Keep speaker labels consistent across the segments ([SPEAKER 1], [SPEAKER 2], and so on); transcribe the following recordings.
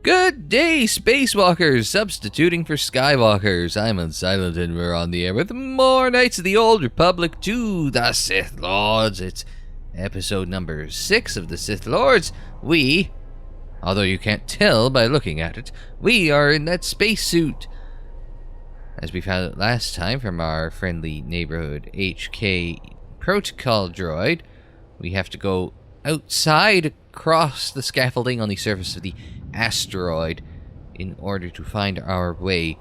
[SPEAKER 1] Good day, Spacewalkers, substituting for Skywalkers. I'm Unsilent and we're on the air with more Knights of the Old Republic 2, the Sith Lords. It's episode number 6 of the Sith Lords. We, although you can't tell by looking at it, we are in that spacesuit. As we found out last time from our friendly neighborhood HK protocol droid, we have to go outside across the scaffolding on the surface of the asteroid in order to find our way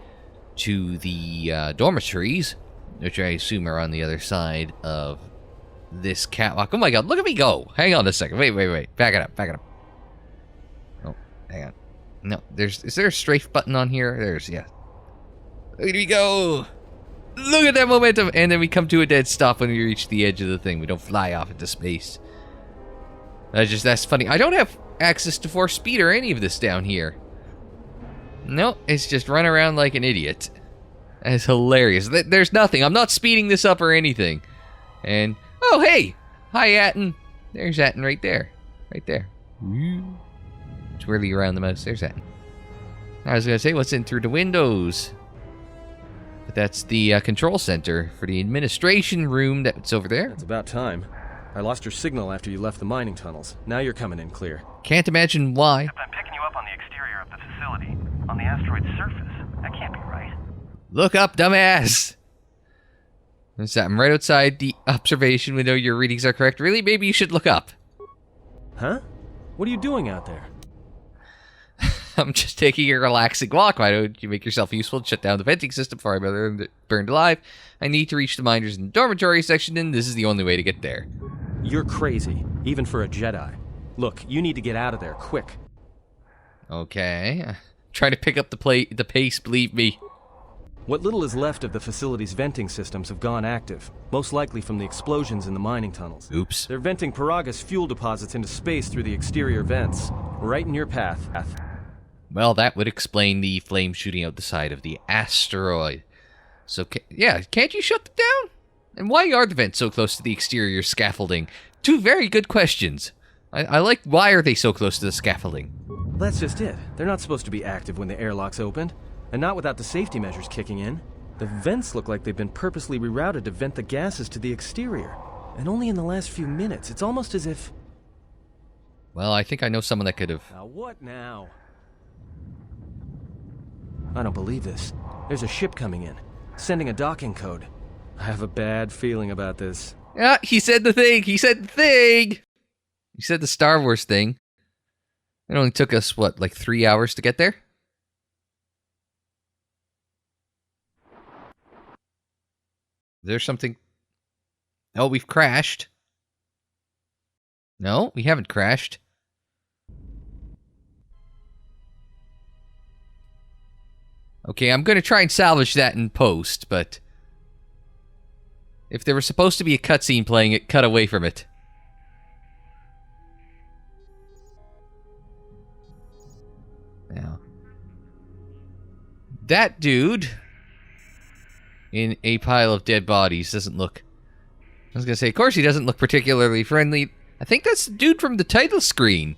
[SPEAKER 1] to the dormitories, which I assume are on the other side of this catwalk. Oh my god, look at me go! Hang on a second. Wait. Back it up. Oh, hang on. No, is there a strafe button on here? Yeah. Look at me go! Look at that momentum! And then we come to a dead stop when we reach the edge of the thing. We don't fly off into space. That's funny. I don't have access to force speed or any of this down here. No, it's just run around like an idiot. That's hilarious. There's nothing. I'm not speeding this up or anything. And, oh, hey! Hi, Atten. There's Atten right there. Right there. Twirly around the mouse. There's Atten. I was going to say, what's in through the windows? But that's the control center for the administration room that's over there.
[SPEAKER 2] It's about time. I lost your signal after you left the mining tunnels. Now you're coming in clear.
[SPEAKER 1] Can't imagine why.
[SPEAKER 3] I'm picking you up on the exterior of the facility, on the asteroid's surface. That can't be right.
[SPEAKER 1] Look up, dumbass! I'm right outside the observation window. Your readings are correct. Really? Maybe you should look up.
[SPEAKER 2] Huh? What are you doing out there?
[SPEAKER 1] I'm just taking a relaxing walk. Why don't you make yourself useful and shut down the venting system before I'm burned alive? I need to reach the miners in the dormitory section, and this is the only way to get there.
[SPEAKER 2] You're crazy, even for a Jedi. Look, you need to get out of there, quick.
[SPEAKER 1] Okay. Trying to pick up the pace, believe me.
[SPEAKER 2] What little is left of the facility's venting systems have gone active, most likely from the explosions in the mining tunnels.
[SPEAKER 1] Oops.
[SPEAKER 2] They're venting Peragus fuel deposits into space through the exterior vents, right in your path.
[SPEAKER 1] Well, that would explain the flame shooting out the side of the asteroid. So, can't you shut them down? And why are the vents so close to the exterior scaffolding? Two very good questions. I like, why are they so close to the scaffolding?
[SPEAKER 2] That's just it. They're not supposed to be active when the airlock's opened, and not without the safety measures kicking in. The vents look like they've been purposely rerouted to vent the gases to the exterior. And only in the last few minutes. It's almost as if...
[SPEAKER 1] Well, I think I know someone that could have...
[SPEAKER 2] Now what now? I don't believe this. There's a ship coming in, sending a docking code. I have a bad feeling about this.
[SPEAKER 1] Yeah, he said the thing. He said the Star Wars thing. It only took us, what, like 3 hours to get there? Is there something... Oh, we've crashed. No, we haven't crashed. Okay, I'm going to try and salvage that in post, but... if there was supposed to be a cutscene playing it, cut away from it. Now, that dude in a pile of dead bodies doesn't look... I was going to say, of course he doesn't look particularly friendly. I think that's the dude from the title screen.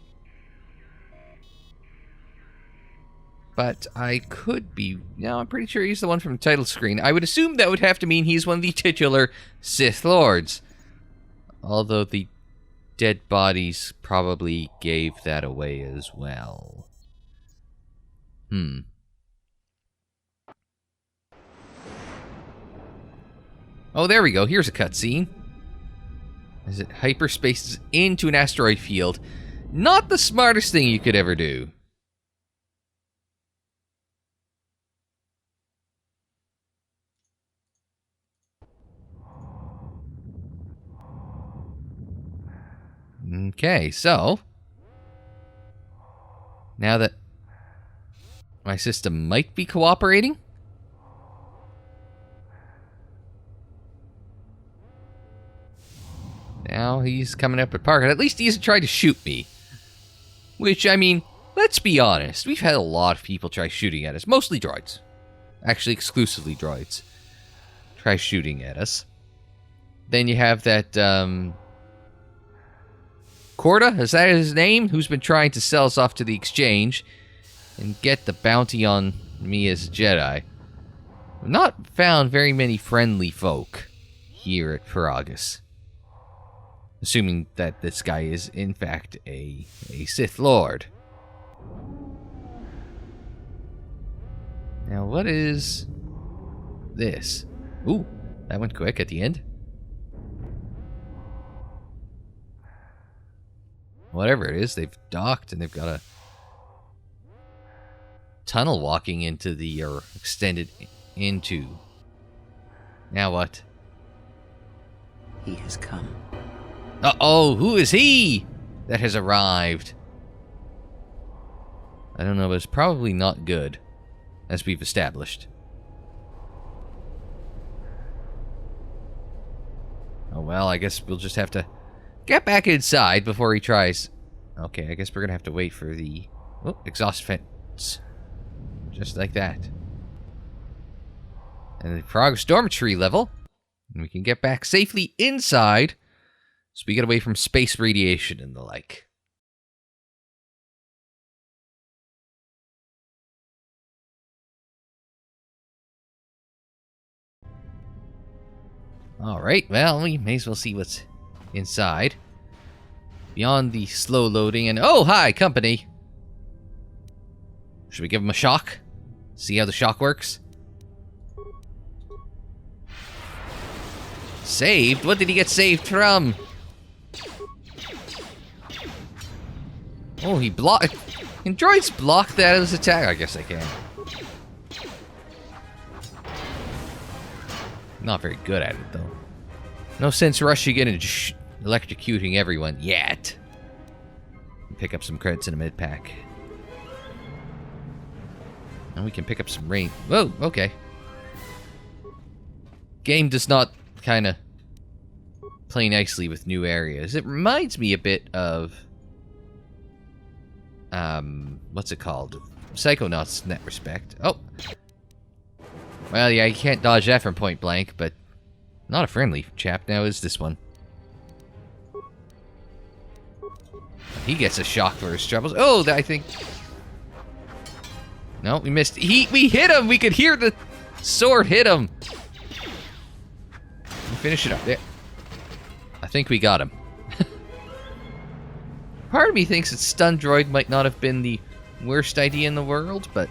[SPEAKER 1] But I could be... No, I'm pretty sure he's the one from the title screen. I would assume that would have to mean he's one of the titular Sith Lords. Although the dead bodies probably gave that away as well. Oh, there we go. Here's a cutscene. As it hyperspaces into an asteroid field. Not the smartest thing you could ever do. Okay, so now that my system might be cooperating, now he's coming up at park, and at least he hasn't tried to shoot me. Which, I mean, let's be honest, we've had a lot of people try shooting at us, mostly droids. Actually, exclusively droids. Try shooting at us. Then you have that, Corda, is that his name? Who's been trying to sell us off to the exchange. and get the bounty on me as a Jedi. I've not found very many friendly folk here at Peragus. Assuming that this guy is, in fact, a Sith Lord. Now, what is this? Ooh, that went quick at the end. Whatever it is, they've docked and they've got a tunnel walking into the, or extended into. Now what?
[SPEAKER 4] He has come.
[SPEAKER 1] Uh-oh, who is he that has arrived? I don't know, but it's probably not good, as we've established. Oh well, I guess we'll just have to get back inside before he tries. Okay, I guess we're gonna have to wait for the exhaust fence. Just like that. And the Peragus dormitory level. And we can get back safely inside. So we get away from space radiation and the like. Alright, well, we may as well see what's inside. Beyond the slow loading and... Oh, hi, company! Should we give him a shock? See how the shock works? Saved? What did he get saved from? Oh, he blocked... Can droids block that as attack? I guess they can. Not very good at it, though. No sense rushing in and electrocuting everyone yet. Pick up some credits in a mid-pack. And we can pick up some rain. Whoa, okay. Game does not kind of play nicely with new areas. It reminds me a bit of... what's it called? Psychonauts in that respect. Oh! Well, yeah, you can't dodge that from point blank, but not a friendly chap now is this one. He gets a shock for his troubles. Oh, I think... No, we missed. We hit him! We could hear the sword hit him! Finish it up. There. I think we got him. Part of me thinks that stun droid might not have been the worst idea in the world, but...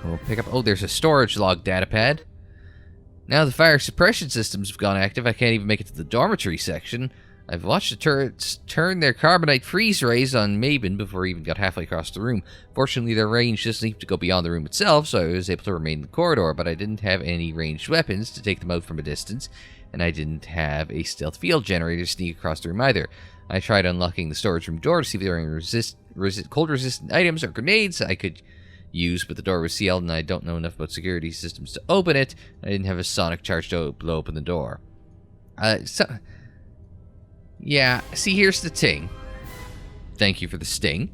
[SPEAKER 1] We'll pick up... Oh, there's a storage log datapad. Now the fire suppression systems have gone active. I can't even make it to the dormitory section. I've watched the turrets turn their carbonite freeze rays on Mabin before we even got halfway across the room. Fortunately, their range doesn't seem to go beyond the room itself, so I was able to remain in the corridor, but I didn't have any ranged weapons to take them out from a distance, and I didn't have a stealth field generator to sneak across the room either. I tried unlocking the storage room door to see if there were any cold-resistant items or grenades I could use, but the door was sealed, and I don't know enough about security systems to open it. I didn't have a sonic charge to blow open the door. Yeah, see, here's the thing. Thank you for the sting.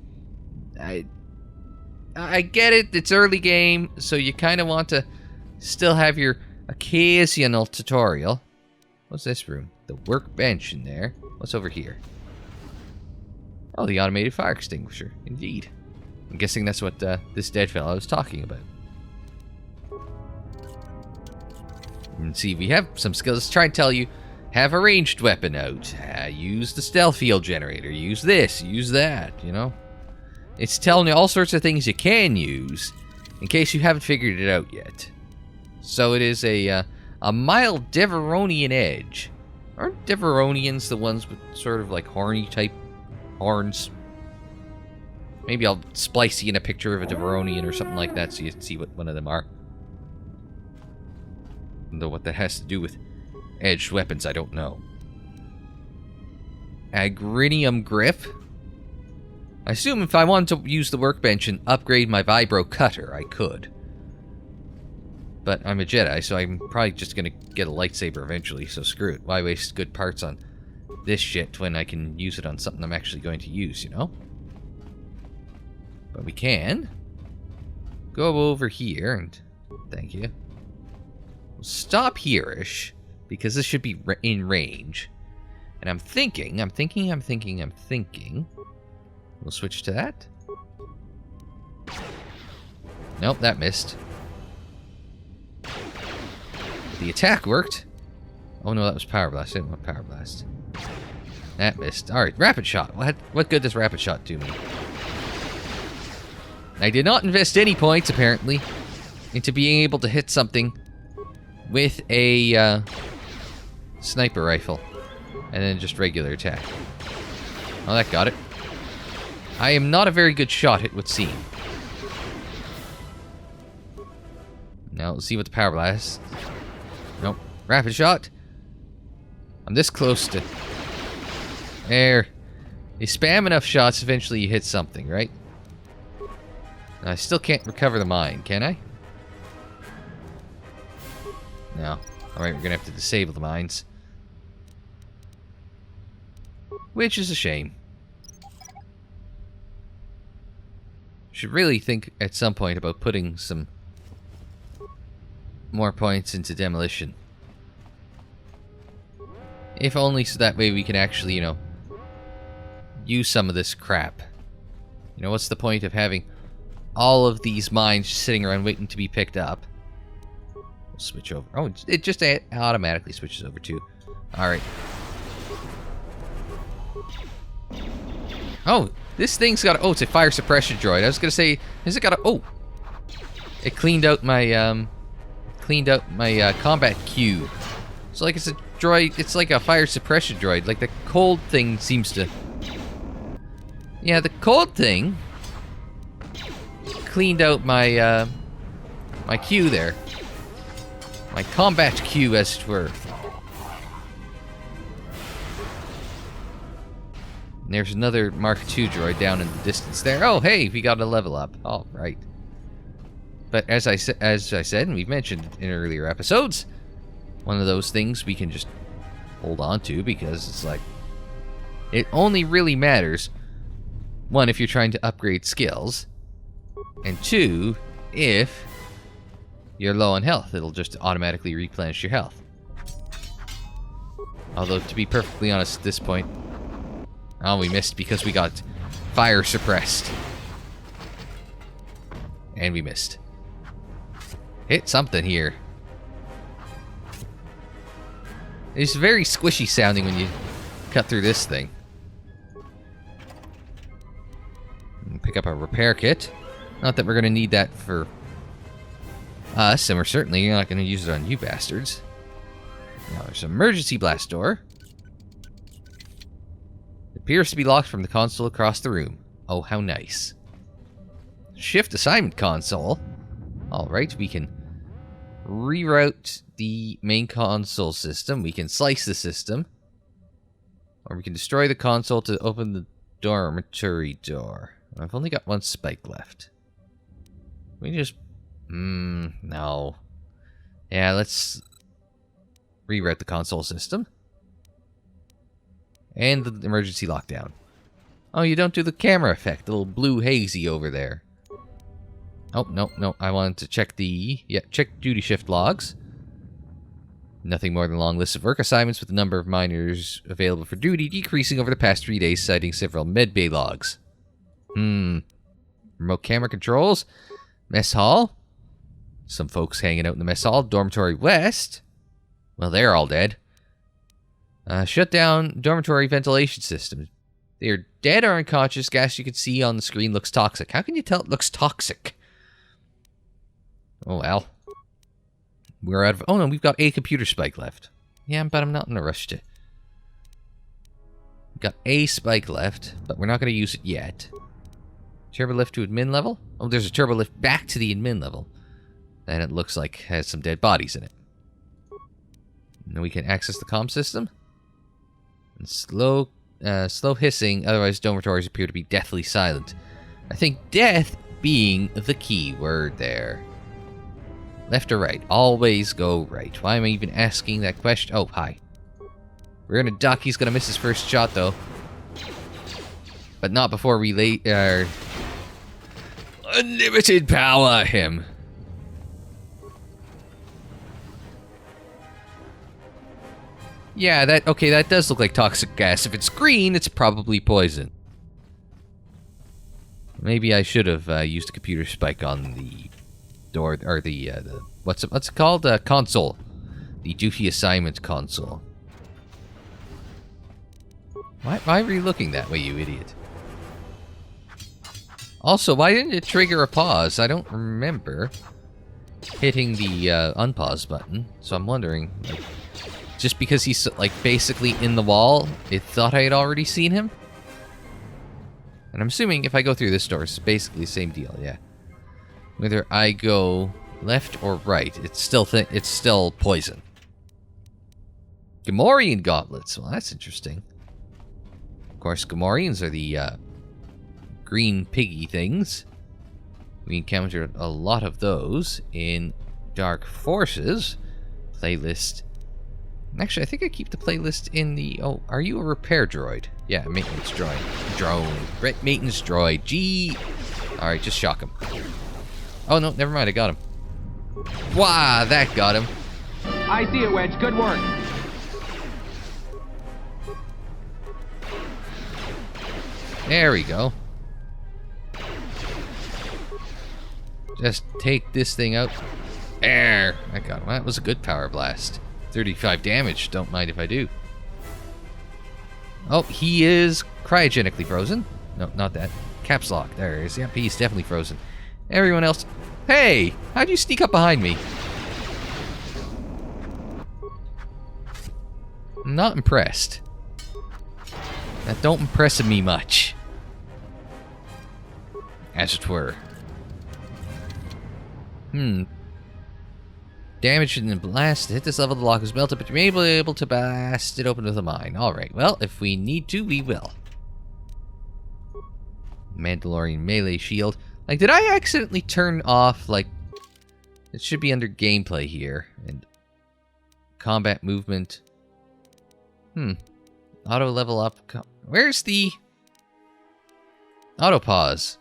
[SPEAKER 1] I get it, it's early game, so you kind of want to still have your occasional tutorial. What's this room? The workbench in there. What's over here? Oh, the automated fire extinguisher. Indeed. I'm guessing that's what this dead fellow was talking about. And see, we have some skills. Let's try and tell you. Have a ranged weapon out. Use the stealth field generator. Use this. Use that, you know? It's telling you all sorts of things you can use, in case you haven't figured it out yet. So it is a mild Deveronian edge. Aren't Deveronians the ones with sort of like horny type horns? Maybe I'll splice you in a picture of a Deveronian or something like that so you can see what one of them are. Though what that has to do with edged weapons, I don't know. Agrinium grip. I assume if I wanted to use the workbench and upgrade my vibro cutter, I could. But I'm a Jedi, so I'm probably just gonna get a lightsaber eventually, so screw it. Why waste good parts on this shit when I can use it on something I'm actually going to use, you know? But we can go over here and... Thank you. We'll stop here-ish, because this should be in range. And I'm thinking... We'll switch to that. Nope, that missed. The attack worked. Oh no, that was Power Blast. I didn't want Power Blast. That missed. Alright, Rapid Shot. What good does Rapid Shot do me? I did not invest any points, apparently, into being able to hit something with a sniper rifle. And then just regular attack. Oh, that got it. I am not a very good shot, it would seem. Now, let's see what the Power Blast... Nope. Rapid Shot. I'm this close to... There. You spam enough shots, eventually you hit something, right? I still can't recover the mine, can I? No. Alright, we're gonna have to disable the mines. Which is a shame. Should really think at some point about putting some more points into demolition. If only so that way we can actually, you know, use some of this crap. You know, what's the point of having all of these mines just sitting around waiting to be picked up? We'll switch over. Oh, it just automatically switches over too. Alright. Oh, this thing's got a... Oh, it's a fire suppression droid. I was gonna say, has it got a... Oh! It cleaned out my, combat queue. So, like, it's a droid... It's like a fire suppression droid. Like, the cold thing seems to... Yeah, the cold thing cleaned out my, my queue there. My combat queue, as it were. And there's another Mark II droid down in the distance there. Oh, hey, we got a level up. All right. But as I said, and we've mentioned in earlier episodes, one of those things we can just hold on to because it's like, it only really matters, one, if you're trying to upgrade skills, and two, if you're low on health, it'll just automatically replenish your health. Although, to be perfectly honest at this point, oh, we missed because we got fire suppressed. And we missed. Hit something here. It's very squishy sounding when you cut through this thing. Pick up a repair kit. Not that we're going to need that for us, and we're certainly not going to use it on you bastards. Now there's an emergency blast door. It appears to be locked from the console across the room. Oh, how nice. Shift assignment console. Alright, we can reroute the main console system. We can slice the system. Or we can destroy the console to open the dormitory door. I've only got one spike left. We just... no. Yeah, let's reroute the console system. And the emergency lockdown. Oh, you don't do the camera effect. The little blue hazy over there. Oh, no. I wanted to check the... Yeah, check duty shift logs. Nothing more than a long list of work assignments with the number of miners available for duty decreasing over the past 3 days, citing several medbay logs. Remote camera controls. Mess hall. Some folks hanging out in the mess hall. Dormitory west. Well, they're all dead. Shut down dormitory ventilation system. They are dead or unconscious. Gas you can see on the screen looks toxic. How can you tell it looks toxic? Oh, well. We're out of... Oh, no, we've got a computer spike left. Yeah, but I'm not in a rush to... We've got a spike left, but we're not going to use it yet. Turbo lift to admin level? Oh, there's a turbo lift back to the admin level. And it looks like it has some dead bodies in it. And we can access the comm system. And slow hissing, otherwise dormitories appear to be deathly silent. I think death being the key word there. Left or right? Always go right. Why am I even asking that question? Oh, hi. We're gonna duck. He's gonna miss his first shot, though. But not before we unlimited power him. Yeah, that does look like toxic gas. If it's green, it's probably poison. Maybe I should have used a computer spike on the door, or the what's it called? Console. The duty assignment console. Why were you looking that way, you idiot? Also, why didn't it trigger a pause? I don't remember hitting the unpause button, so I'm wondering, like, just because he's like basically in the wall, it thought I had already seen him. And I'm assuming if I go through this door, it's basically the same deal. Yeah. Whether I go left or right, it's still poison. Gamorrean gauntlets. Well, that's interesting. Of course, Gamorreans are the green piggy things. We encountered a lot of those in Dark Forces playlist. Actually, I think I keep the playlist in the... Oh, are you a repair droid? Yeah, maintenance droid. Maintenance droid. Gee. Alright, just shock him. Oh, no, never mind. I got him. Wow, that got him.
[SPEAKER 5] I see it, Wedge. Good work.
[SPEAKER 1] There we go. Just take this thing out. There. I got him. That was a good power blast. 35 damage. Don't mind if I do. Oh, he is cryogenically frozen. No, not that. Caps lock. There he is. Yep, he's definitely frozen. Everyone else... Hey! How'd you sneak up behind me? I'm not impressed. That don't impress me much. As it were. Damage in the blast. Hit this level, the lock is melted, but you may be able to blast it open with a mine. Alright, well, if we need to, we will. Mandalorian melee shield. Like, did I accidentally turn off, like... It should be under gameplay here. And combat movement. Auto level up. Where's the... Auto pause.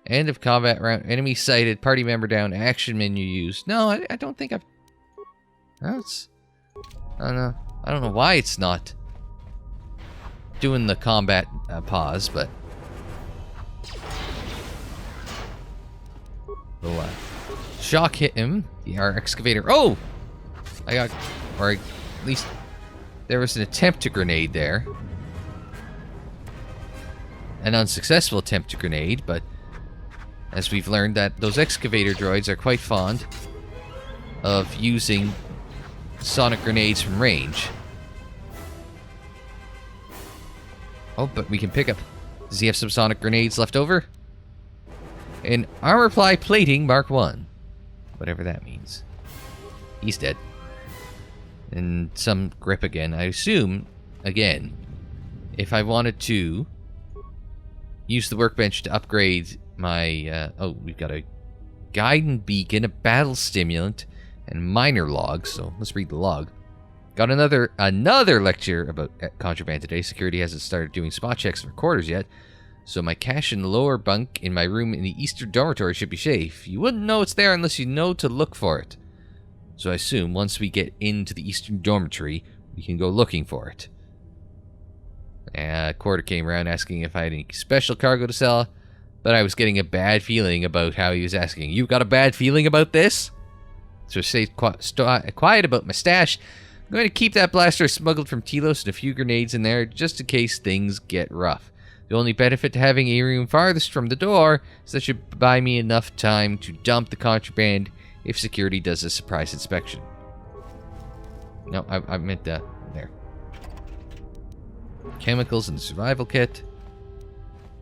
[SPEAKER 1] End of combat round. Enemy sighted. Party member down. Action menu used. No, I don't think I've... That's... I don't know. I don't know why it's not doing the combat pause, but... Oh, shock hit him. Our excavator. Oh! I got... Or at least... There was an attempt to grenade there. An unsuccessful attempt to grenade, but... As we've learned that those excavator droids are quite fond of using sonic grenades from range. Oh, but we can pick up... Does he have some sonic grenades left over? An armor ply plating Mark 1. Whatever that means. He's dead. And some grip again. I assume, again, if I wanted to use the workbench to upgrade my... oh, we've got a guidance beacon, a battle stimulant, and minor logs. So let's read the log. Got another lecture about contraband today. Security hasn't started doing spot checks for quarters yet, so my cache in the lower bunk in my room in the eastern dormitory should be safe. You wouldn't know it's there unless you know to look for it. So I assume once we get into the eastern dormitory, we can go looking for it. Quarter came around asking if I had any special cargo to sell, but I was getting a bad feeling about how he was asking. You got a bad feeling about this? So stay quiet about my stash. I'm going to keep that blaster smuggled from Telos and a few grenades in there just in case things get rough. The only benefit to having a room farthest from the door is that it should buy me enough time to dump the contraband if security does a surprise inspection. No, I meant that. There. Chemicals in the survival kit.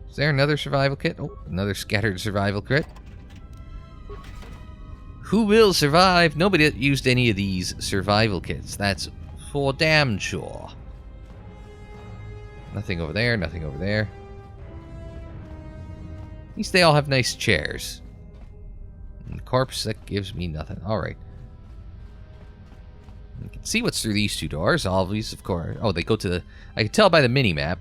[SPEAKER 1] Is there another survival kit? Oh, another scattered survival kit. Who will survive? Nobody used any of these survival kits. That's for damn sure. Nothing over there, nothing over there. At least they all have nice chairs. And corpse, that gives me nothing. Alright. You can see what's through these two doors. Always, of course. Oh, they go to the... I can tell by the mini-map.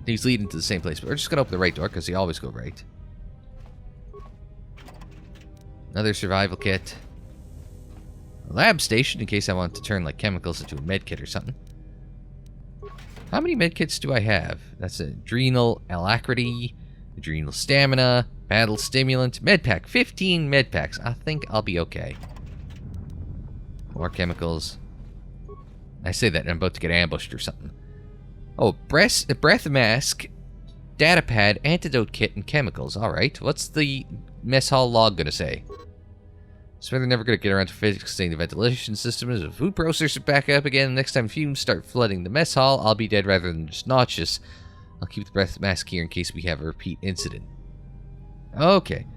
[SPEAKER 1] These lead into the same place. But we're just going to open the right door because they always go right. Another survival kit. A lab station in case I want to turn like chemicals into a med kit or something. How many med kits do I have? That's adrenal alacrity, adrenal stamina, Battle stimulant. Medpack. 15 medpacks. I think I'll be okay. More chemicals. I say that and I'm about to get ambushed or something. Oh, breath mask, data pad, antidote kit, and chemicals. Alright, what's the mess hall log gonna say? So they're never gonna get around to fixing the ventilation system as a food processor back up again. Next time fumes start flooding the mess hall, I'll be dead rather than just nauseous. I'll keep the breath mask here in case we have a repeat incident. Okay.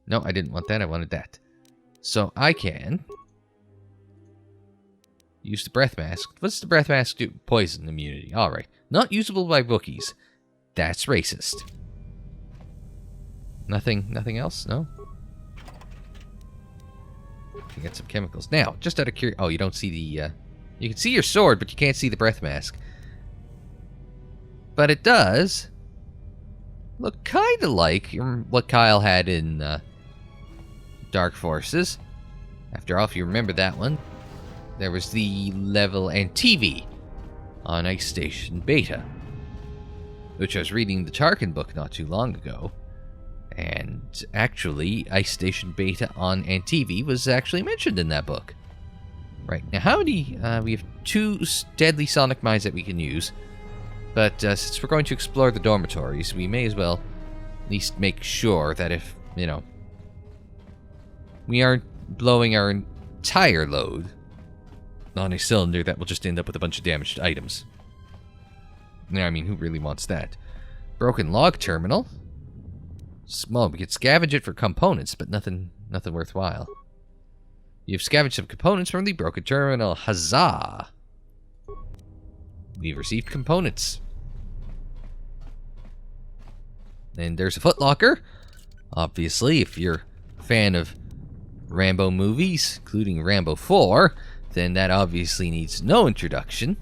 [SPEAKER 1] No, I didn't want that. I wanted that. So I can use the breath mask. What's the breath mask do? Poison immunity. Alright. Not usable by bookies. That's racist. Nothing else? No? Can get some chemicals. Now, just out of curiosity. Oh, you don't see the, you can see your sword, but you can't see the breath mask. But it does look kind of like what Kyle had in Dark Forces. After all, if you remember that one, there was the level and TV on Ice Station Beta, which I was reading the Tarkin book not too long ago. And actually, Ice Station Beta on TV was actually mentioned in that book. Right, now how many, we have 2 deadly sonic mines that we can use. But since we're going to explore the dormitories, we may as well at least make sure that if, you know, we aren't blowing our entire load on a cylinder that will just end up with a bunch of damaged items. Now, I mean, who really wants that? Broken log terminal. Small, we could scavenge it for components, but nothing worthwhile. You've scavenged some components from the broken terminal. Huzzah! We've received components. And there's a footlocker. Obviously, if you're a fan of Rambo movies, including Rambo 4, then that obviously needs no introduction.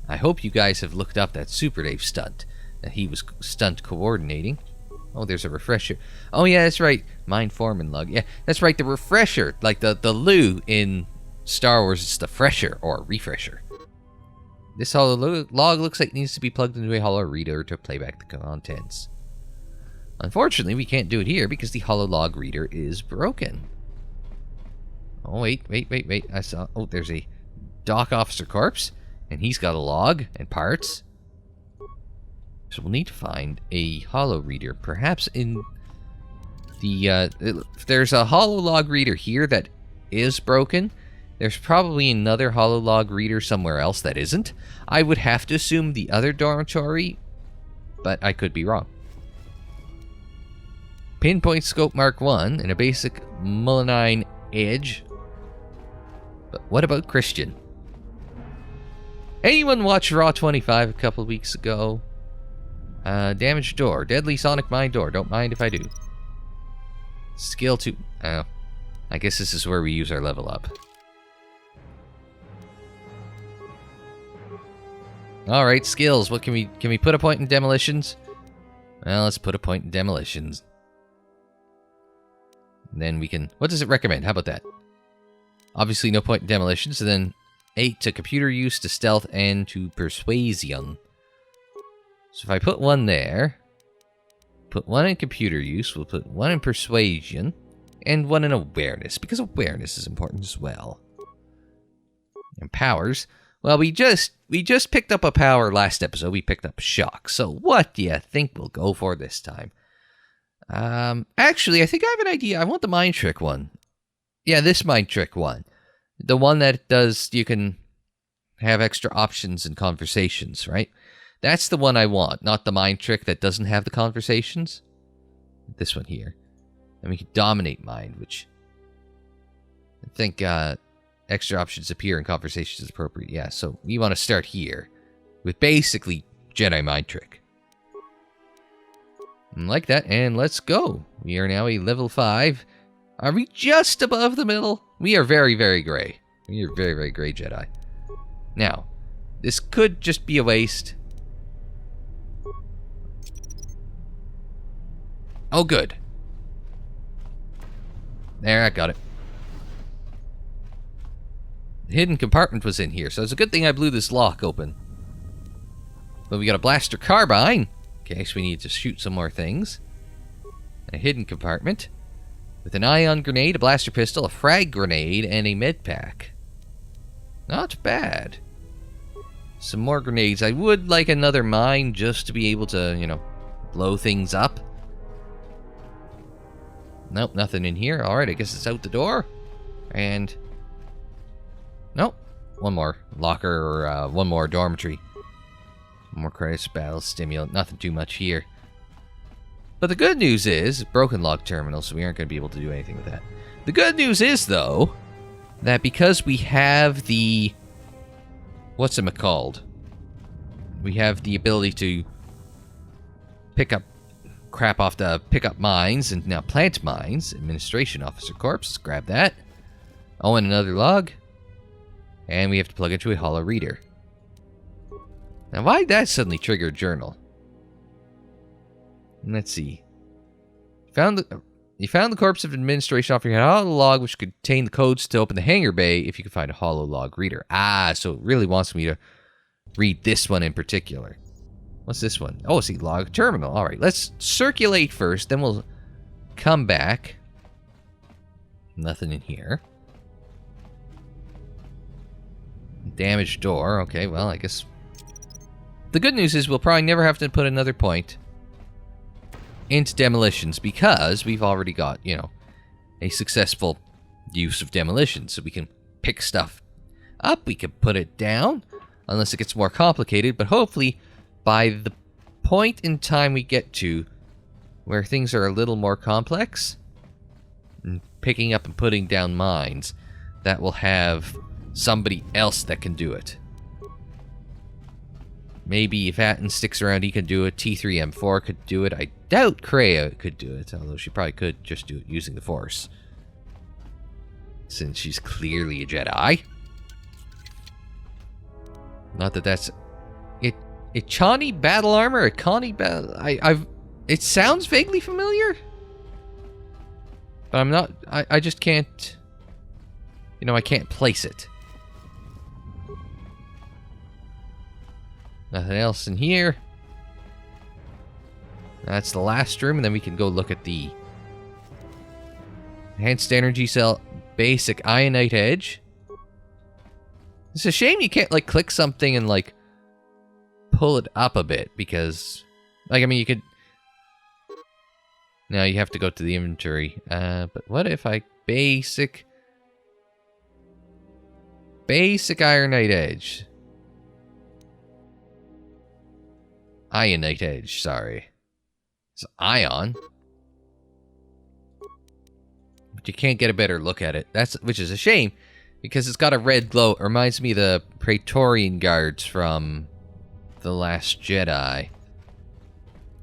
[SPEAKER 1] I hope you guys have looked up that Super Dave stunt. That he was stunt coordinating. Oh, there's a refresher. Oh, yeah, that's right. Mine foreman log. Yeah, that's right, the refresher. Like the Lou in Star Wars, it's the fresher or refresher. This hollow log looks like it needs to be plugged into a hollow reader to play back the contents. Unfortunately, we can't do it here because the hollow log reader is broken. Oh, wait. I saw... Oh, there's a dock officer corpse, and he's got a log and parts. So we'll need to find a hollow reader, perhaps in the... if there's a hollow log reader here that is broken, there's probably another hollow log reader somewhere else that isn't. I would have to assume the other dormitory, but I could be wrong. Pinpoint scope Mark 1 and a basic Mulinine edge. But what about Christian? Anyone watch Raw 25 a couple of weeks ago? Damaged door. Deadly sonic mine door. Don't mind if I do. Skill 2. Oh. I guess this is where we use our level up. Alright, skills. What can we put a point in demolitions? Well, let's put a point in demolitions. And then we can... What does it recommend? How about that? Obviously no point in demolitions. So then 8 to computer use, to stealth, and to persuasion. So if I put 1 there, put 1 in computer use, we'll put 1 in persuasion, and 1 in awareness, because awareness is important as well. And powers, well, we just picked up a power last episode. We picked up shock. So what do you think we'll go for this time? Actually, I think I have an idea. I want the mind trick one. Yeah, this mind trick one. The one that does, you can have extra options in conversations, right? That's the one I want, not the mind trick that doesn't have the conversations. This one here. And we can dominate mind, which I think extra options appear in conversations is appropriate. Yeah, so we want to start here with basically Jedi mind trick. Like that, and let's go. We are now a level 5. Are we just above the middle? We are very, very gray. We are very, very gray Jedi. Now, this could just be a waste. Oh, good. There, I got it. The hidden compartment was in here, so it's a good thing I blew this lock open. But we got a blaster carbine. Okay, so we need to shoot some more things. a hidden compartment with an ion grenade, a blaster pistol, a frag grenade, and a med pack. Not bad. Some more grenades. I would like another mine just to be able to, you know, blow things up. Nope, nothing in here. Alright, I guess it's out the door. And... nope. One more locker, or one more dormitory. More credits, battle, stimulant. Nothing too much here. But the good news is, broken log terminal, so we aren't going to be able to do anything with that. The good news is, though, that because we have the... what's it called? We have the ability to pick up crap off the pickup mines and now plant mines. Administration Officer Corps, let's grab that. Oh, and another log. And we have to plug into a hollow reader. Now, why did that suddenly trigger a journal? Let's see. You found the corpse of administration officer. You had a hollow log which contained the codes to open the hangar bay if you could find a hollow log reader. Ah, so it really wants me to read this one in particular. What's this one? Oh, see, log terminal. Alright, let's circulate first, then we'll come back. Nothing in here. Damaged door. Okay, well, I guess... the good news is we'll probably never have to put another point into demolitions because we've already got, you know, a successful use of demolition. So we can pick stuff up, we can put it down, unless it gets more complicated, but hopefully by the point in time we get to where things are a little more complex, and picking up and putting down mines, that will have somebody else that can do it. Maybe if Atten sticks around, he can do it. T3M4 could do it. I doubt Kreia could do it, although she probably could just do it using the Force, since she's clearly a Jedi. Not that that's it. Ichani battle armor, Ikani battle. It sounds vaguely familiar, but I'm not. I just can't. You know, I can't place it. Nothing else in here. That's the last room, and then we can go look at the enhanced energy cell basic ionite edge. It's a shame you can't, like, click something and, like, pull it up a bit, because, like, I mean, you could... now you have to go to the inventory. But what if I basic ironite edge? Ionite edge, sorry. It's ion. But you can't get a better look at it. Which is a shame, because it's got a red glow. It reminds me of the Praetorian Guards from The Last Jedi.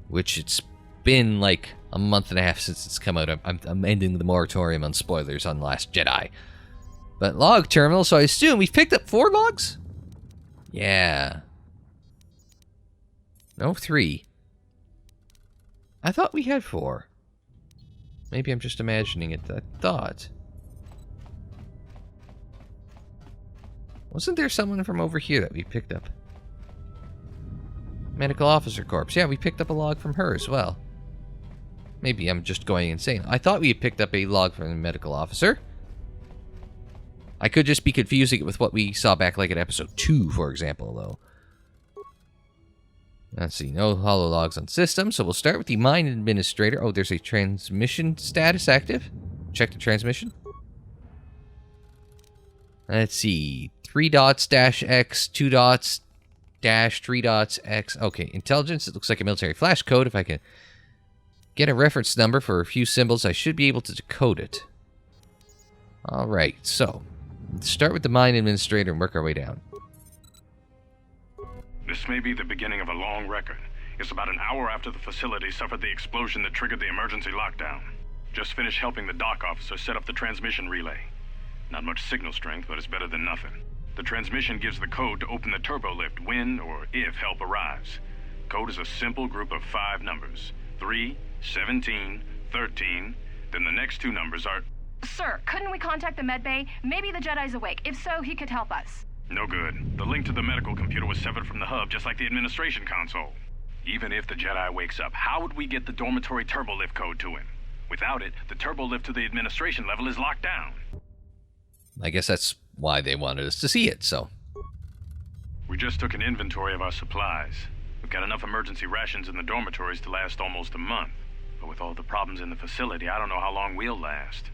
[SPEAKER 1] Which it's been like a month and a half since it's come out. I'm ending the moratorium on spoilers on The Last Jedi. But log terminal, so I assume we've picked up 4 logs? Yeah. No, 3. I thought we had 4. Maybe I'm just imagining it. I thought. Wasn't there someone from over here that we picked up? Medical Officer Corps. Yeah, we picked up a log from her as well. Maybe I'm just going insane. I thought we had picked up a log from the medical officer. I could just be confusing it with what we saw back like at episode 2, for example, though. Let's see, no hollow logs on system, so we'll start with the mine administrator. Oh, there's a transmission status active. Check the transmission. Let's see, 3 dots dash X, 2 dots dash 3 dots X. Okay, intelligence, it looks like a military flash code. If I can get a reference number for a few symbols, I should be able to decode it. Alright, so, let's start with the mine administrator and work our way down.
[SPEAKER 6] This may be the beginning of a long record. It's about an hour after the facility suffered the explosion that triggered the emergency lockdown. Just finished helping the dock officer set up the transmission relay. Not much signal strength, but it's better than nothing. The transmission gives the code to open the turbo lift when or if help arrives. Code is a simple group of 5 numbers. 3, 17, 13, then the next 2 numbers are...
[SPEAKER 7] Sir, couldn't we contact the med bay? Maybe the Jedi's awake. If so, he could help us.
[SPEAKER 6] No good. The link to the medical computer was severed from the hub, just like the administration console. Even if the Jedi wakes up, how would we get the dormitory turbo lift code to him? Without it, the turbo lift to the administration level is locked down.
[SPEAKER 1] I guess that's why they wanted us to see it, so.
[SPEAKER 6] We just took an inventory of our supplies. We've got enough emergency rations in the dormitories to last almost a month. But with all the problems in the facility, I don't know how long we'll last.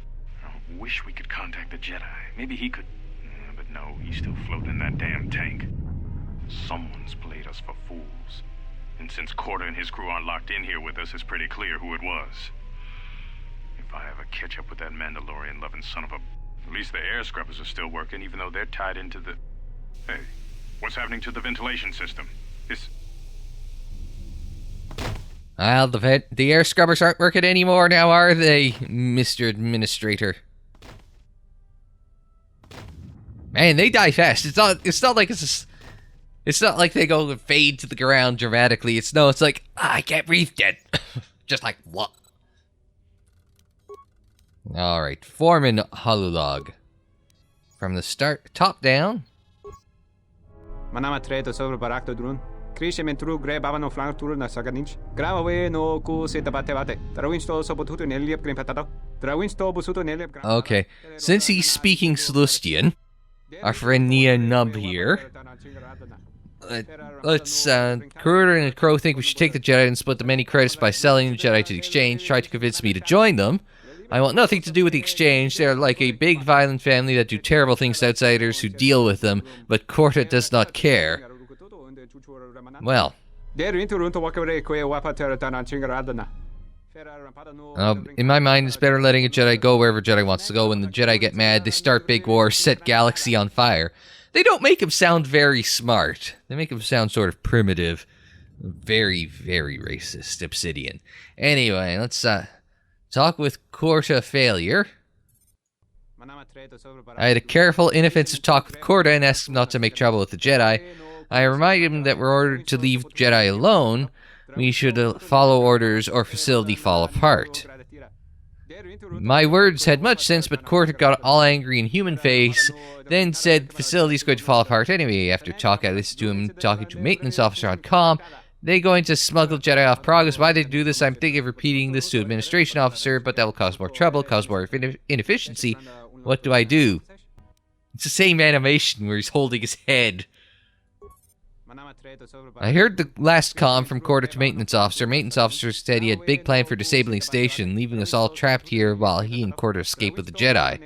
[SPEAKER 6] I wish we could contact the Jedi. Maybe he could... But no, he's still floating in that damn tank. Someone's played us for fools. And since KOTOR and his crew aren't locked in here with us, it's pretty clear who it was. If I ever catch up with that Mandalorian-loving son of a... At least the air scrubbers are still working, even though they're tied into the... Hey, what's happening to the ventilation system?
[SPEAKER 1] Well, the air scrubbers aren't working anymore now, are they, Mr. Administrator? Man, they die fast. It's not like it's not like they go and fade to the ground dramatically. It's like, I can't breathe, dead. Just like, what? Alright, Foreman Hololog. From the start, top down.
[SPEAKER 8] Manama treto sobre barakto drun. Krishe mentru gre bavano flank tur na saganich. Gravawe no ku setabate. Trawinsto sobotuto neliep grimpatato. Trawinsto busuto neliep.
[SPEAKER 1] Okay, since he's speaking Celestian, our friend Nia Nub here. Let's, KOTOR and Crow think we should take the Jedi and split the many credits by selling the Jedi to the exchange, try to convince me to join them. I want nothing to do with the exchange. They're like a big violent family that do terrible things to outsiders who deal with them, but KOTOR does not care. Well. In my mind, it's better letting a Jedi go wherever Jedi wants to go. When the Jedi get mad, they start big wars, set galaxy on fire. They don't make him sound very smart. They make him sound sort of primitive. Very, very racist, Obsidian. Anyway, let's talk with KOTOR Failure. I had a careful, inoffensive talk with KOTOR and asked him not to make trouble with the Jedi. I reminded him that we're ordered to leave Jedi alone. We should follow orders or facility fall apart. My words had much sense, but KOTOR got all angry in human face, then said facility's going to fall apart anyway. After talk, I listened to him talking to maintenance officer on comm. They going to smuggle Jedi off Peragus. Why they do this? I'm thinking of repeating this to administration officer, but that will cause more trouble, cause more inefficiency. What do I do? It's the same animation where he's holding his head. I heard the last comm from KOTOR to maintenance officer. Maintenance officer said he had a big plan for disabling station, leaving us all trapped here while he and KOTOR escape with the Jedi.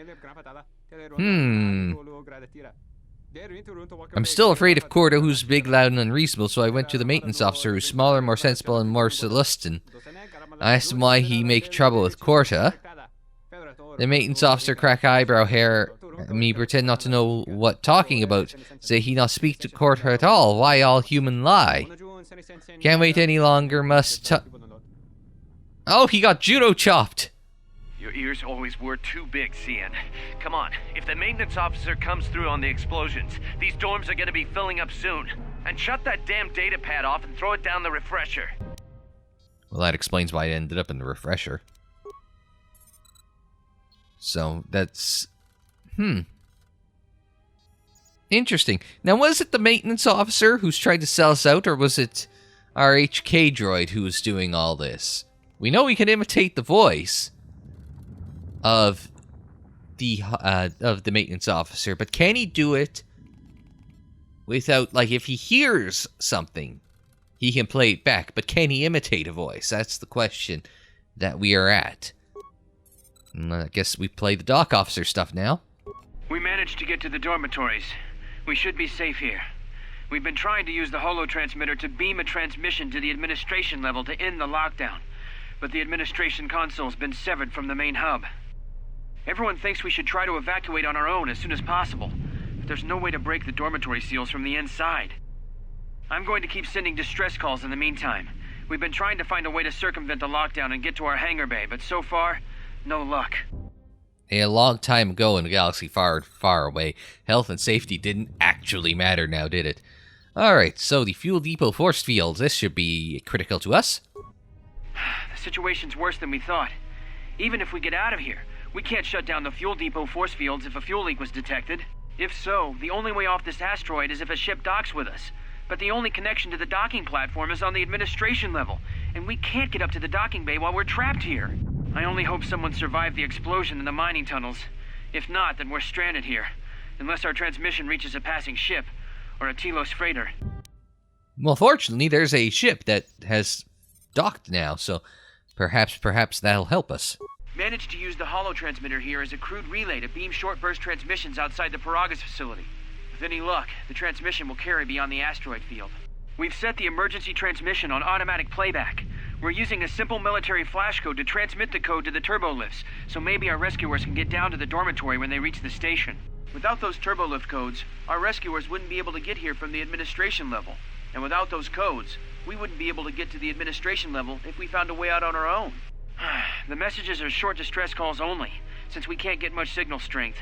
[SPEAKER 1] I'm still afraid of KOTOR, who's big, loud, and unreasonable, so I went to the maintenance officer, who's smaller, more sensible, and more Celestian. I asked him why he make trouble with KOTOR. The maintenance officer crack eyebrow hair at me, pretend not to know what talking about. Say he not speak to KOTOR at all. Why all human lie? Can't wait any longer, Oh, he got judo chopped!
[SPEAKER 3] Your ears always were too big, CN. Come on, if the maintenance officer comes through on the explosions, these dorms are gonna be filling up soon. And shut that damn data pad off and throw it down the refresher.
[SPEAKER 1] Well, that explains why it ended up in the refresher. So, that's... Interesting. Now, was it the maintenance officer who's trying to sell us out, or was it our HK droid who was doing all this? We know we can imitate the voice of the maintenance officer, but can he do it without, like, if he hears something, he can play it back, but can he imitate a voice? That's the question that we are at. And I guess we play the dock officer stuff now.
[SPEAKER 3] We managed to get to the dormitories. We should be safe here. We've been trying to use the holo-transmitter to beam a transmission to the administration level to end the lockdown, but the administration console's been severed from the main hub. Everyone thinks we should try to evacuate on our own as soon as possible, but there's no way to break the dormitory seals from the inside. I'm going to keep sending distress calls in the meantime. We've been trying to find a way to circumvent the lockdown and get to our hangar bay, but so far, no luck.
[SPEAKER 1] A long time ago in a galaxy far, far away, health and safety didn't actually matter now, did it? Alright, so the fuel depot force fields, this should be critical to us.
[SPEAKER 3] The situation's worse than we thought. Even if we get out of here, we can't shut down the fuel depot force fields if a fuel leak was detected. If so, the only way off this asteroid is if a ship docks with us. But the only connection to the docking platform is on the administration level, and we can't get up to the docking bay while we're trapped here. I only hope someone survived the explosion in the mining tunnels. If not, then we're stranded here. Unless our transmission reaches a passing ship, or a Telos freighter.
[SPEAKER 1] Well, fortunately, there's a ship that has docked now, so perhaps that'll help us.
[SPEAKER 3] Managed to use the holo-transmitter here as a crude relay to beam short-burst transmissions outside the Peragus facility. With any luck, the transmission will carry beyond the asteroid field. We've set the emergency transmission on automatic playback. We're using a simple military flash code to transmit the code to the turbolifts, so maybe our rescuers can get down to the dormitory when they reach the station. Without those turbolift codes, our rescuers wouldn't be able to get here from the administration level. And without those codes, we wouldn't be able to get to the administration level if we found a way out on our own. The messages are short distress calls only, since we can't get much signal strength.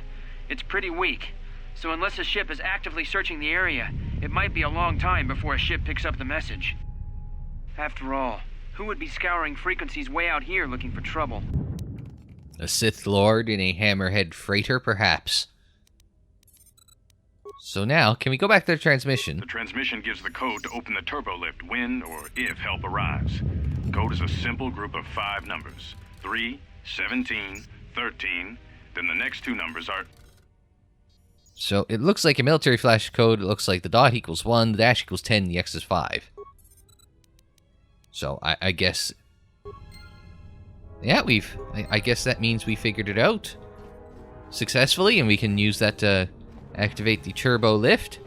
[SPEAKER 3] It's pretty weak, so unless a ship is actively searching the area, it might be a long time before a ship picks up the message. After all, who would be scouring frequencies way out here looking for trouble?
[SPEAKER 1] A Sith Lord in a hammerhead freighter, perhaps. So now, can we go back to the transmission?
[SPEAKER 6] The transmission gives the code to open the turbolift when or if help arrives. The code is a simple group of 5 numbers. 3, 17, 13, then the next 2 numbers are...
[SPEAKER 1] So it looks like a military flash code. It looks like the dot equals 1, the dash equals 10, the X is 5. So I guess... Yeah, I guess that means we figured it out successfully, and we can use that to activate the turbo lift,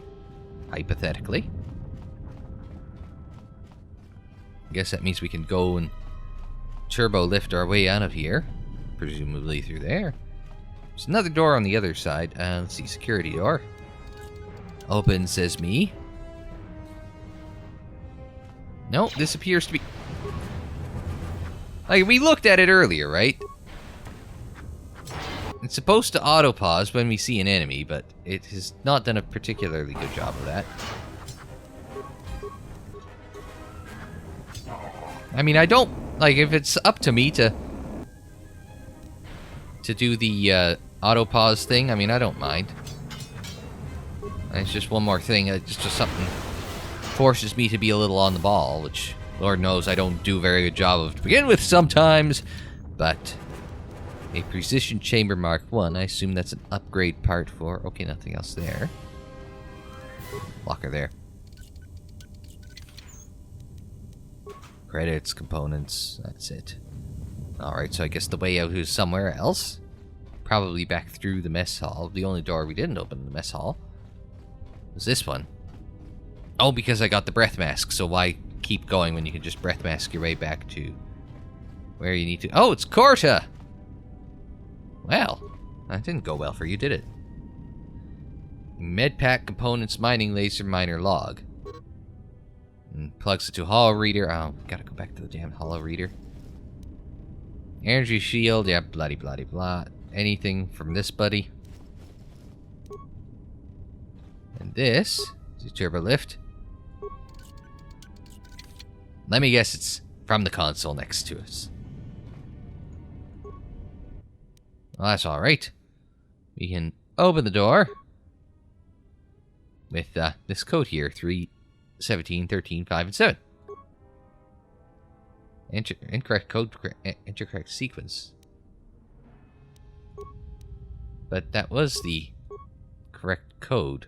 [SPEAKER 1] hypothetically. I guess that means we can go and turbo lift our way out of here, presumably through there. There's another door on the other side. Let's see, security door. Open, says me. No, this appears to be... Like, we looked at it earlier, right? It's supposed to auto-pause when we see an enemy, but it has not done a particularly good job of that. I mean, I don't... Like, if it's up to me to do the auto-pause thing, I mean, I don't mind. And it's just one more thing. It's just something forces me to be a little on the ball, which, Lord knows, I don't do a very good job of to begin with sometimes, but... A precision chamber Mark 1. I assume that's an upgrade part for... Okay, nothing else there. Locker there. Credits, components, that's it. Alright, so I guess the way out is somewhere else. Probably back through the mess hall. The only door we didn't open in the mess hall was this one. Oh, because I got the breath mask, so why keep going when you can just breath mask your way back to where you need to... Oh, it's Korta! Well, that didn't go well for you, did it? Medpack components, mining laser, miner log. And plugs it to holo reader. Oh, gotta go back to the damn holo reader. Energy shield, yeah, bloody bloody blah. Anything from this buddy? And this is a turbo lift. Let me guess, it's from the console next to us. Well, that's alright. We can open the door with this code here, 3, 17, 13, 5, and 7. Enter incorrect code, enter correct sequence. But that was the correct code.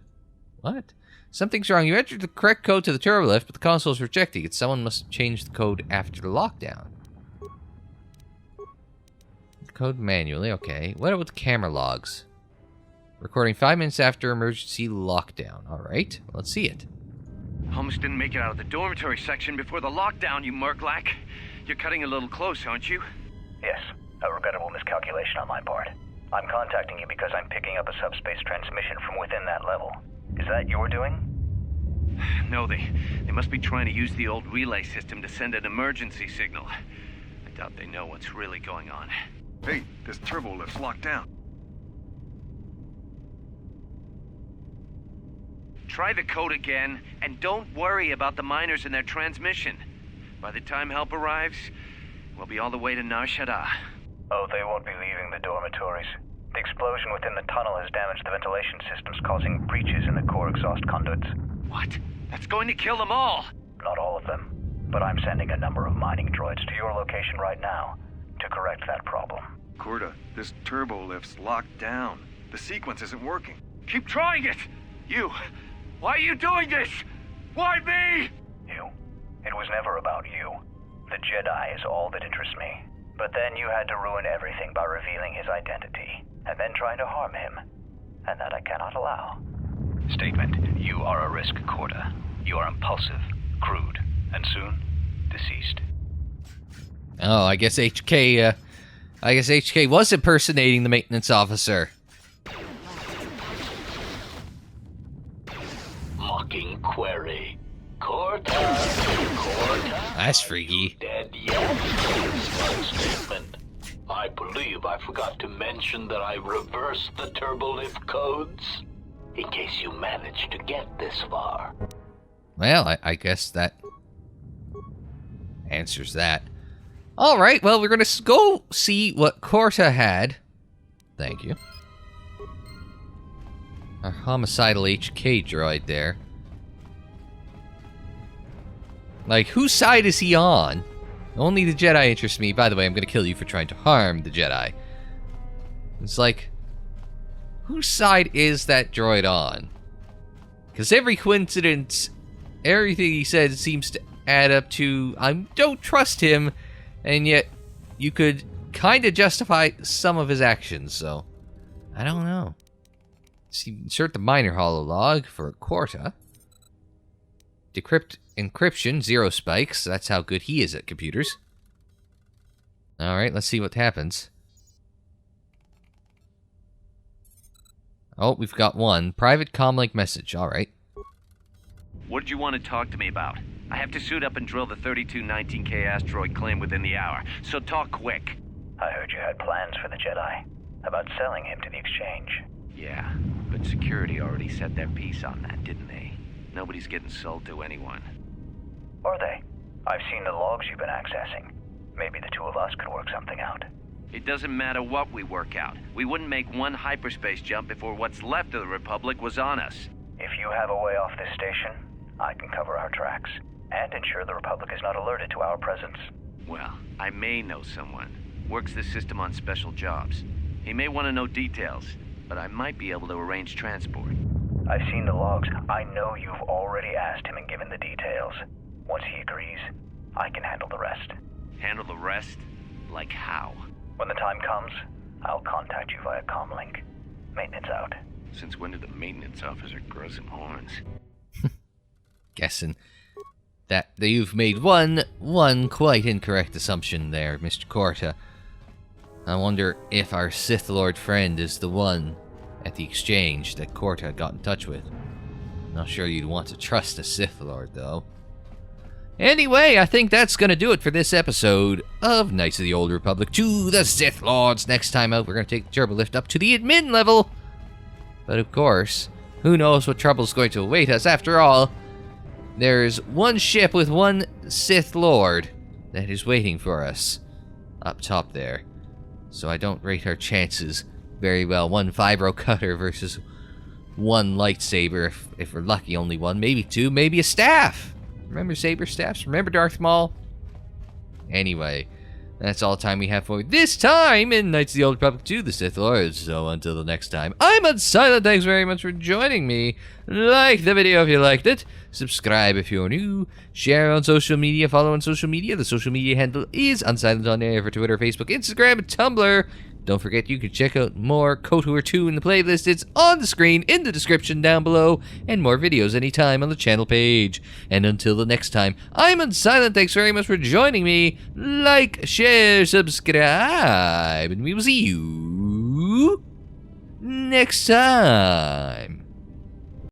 [SPEAKER 1] What? Something's wrong. You entered the correct code to the turbo lift, but the console is rejecting it. Someone must have changed the code after the lockdown. Code manually, okay. What about the camera logs? Recording 5 minutes after emergency lockdown. Alright, let's see it.
[SPEAKER 3] Almost didn't make it out of the dormitory section before the lockdown, you merklack. You're cutting a little close, aren't you?
[SPEAKER 9] Yes, a regrettable miscalculation on my part. I'm contacting you because I'm picking up a subspace transmission from within that level. Is that your doing?
[SPEAKER 3] No, they must be trying to use the old relay system to send an emergency signal. I doubt they know what's really going on.
[SPEAKER 6] Hey, this turbo lift's locked down.
[SPEAKER 3] Try the code again, and don't worry about the miners and their transmission. By the time help arrives, we'll be all the way to Nar Shaddaa.
[SPEAKER 9] Oh, they won't be leaving the dormitories. The explosion within the tunnel has damaged the ventilation systems, causing breaches in the core exhaust conduits.
[SPEAKER 3] What? That's going to kill them all!
[SPEAKER 9] Not all of them, but I'm sending a number of mining droids to your location right now. to correct that problem.
[SPEAKER 10] Korta, this turbo lift's locked down. The sequence isn't working.
[SPEAKER 3] Keep trying it! You! Why are you doing this? Why me?
[SPEAKER 9] You? It was never about you. The Jedi is all that interests me. But then you had to ruin everything by revealing his identity, and then trying to harm him. And that I cannot allow. Statement. You are a risk, Korta. You are impulsive, crude, and soon, deceased.
[SPEAKER 1] Oh, I guess HK was impersonating the maintenance officer.
[SPEAKER 11] Mocking query. Korta.
[SPEAKER 1] That's freaky.
[SPEAKER 11] Dead yet? Smart statement. I believe I forgot to mention that I reversed the turbolift codes. In case you managed to get this far.
[SPEAKER 1] Well, I guess that answers that. Alright, well, we're going to go see what Korta had. Thank you. Our homicidal HK droid there. Like, whose side is he on? Only the Jedi interests me. By the way, I'm going to kill you for trying to harm the Jedi. It's like, whose side is that droid on? Because every coincidence, everything he said seems to add up to, I don't trust him, and yet you could kind of justify some of his actions, so I don't know. Let's insert the minor holo log for Korta. Decrypt encryption, 0 spikes. That's how good he is at computers. Alright, let's see what happens. Oh, we've got one. Private comlink message. Alright.
[SPEAKER 3] What did you want to talk to me about? I have to suit up and drill the 3219K asteroid claim within the hour, so talk quick.
[SPEAKER 9] I heard you had plans for the Jedi. About selling him to the exchange.
[SPEAKER 3] Yeah, but security already set their piece on that, didn't they? Nobody's getting sold to anyone.
[SPEAKER 9] Are they? I've seen the logs you've been accessing. Maybe the two of us could work something out.
[SPEAKER 3] It doesn't matter what we work out. We wouldn't make one hyperspace jump before what's left of the Republic was on us.
[SPEAKER 9] If you have a way off this station, I can cover our tracks. And ensure the Republic is not alerted to our presence.
[SPEAKER 3] Well, I may know someone. Works the system on special jobs. He may want to know details, but I might be able to arrange transport.
[SPEAKER 9] I've seen the logs. I know you've already asked him and given the details. Once he agrees, I can handle the rest.
[SPEAKER 3] Handle the rest? Like how?
[SPEAKER 9] When the time comes, I'll contact you via comlink. Maintenance out.
[SPEAKER 3] Since when did the maintenance officer grow some horns?
[SPEAKER 1] Guessing that you've made one quite incorrect assumption there, Mr. Korta. I wonder if our Sith Lord friend is the one at the exchange that Korta got in touch with. Not sure you'd want to trust a Sith Lord, though. Anyway, I think that's going to do it for this episode of Knights of the Old Republic 2, the Sith Lords. Next time out, we're going to take the turbo lift up to the admin level. But of course, who knows what trouble's going to await us. After all, there's one ship with one Sith Lord that is waiting for us up top there. So I don't rate our chances very well. One vibro cutter versus one lightsaber. If we're lucky, only one. Maybe two. Maybe a staff. Remember saber staffs? Remember Darth Maul? Anyway, that's all the time we have for this time in Knights of the Old Republic 2, the Sith Lords. So until the next time, I'm Unsilent. Thanks very much for joining me. Like the video if you liked it. Subscribe if you're new. Share on social media. Follow on social media. The social media handle is Unsilent on air for Twitter, Facebook, Instagram, and Tumblr. Don't forget you can check out more KOTOR 2 in the playlist. It's on the screen in the description down below, and more videos anytime on the channel page. And until the next time, I'm Unsilent. Thanks very much for joining me. Like, share, subscribe, and we will see you next time.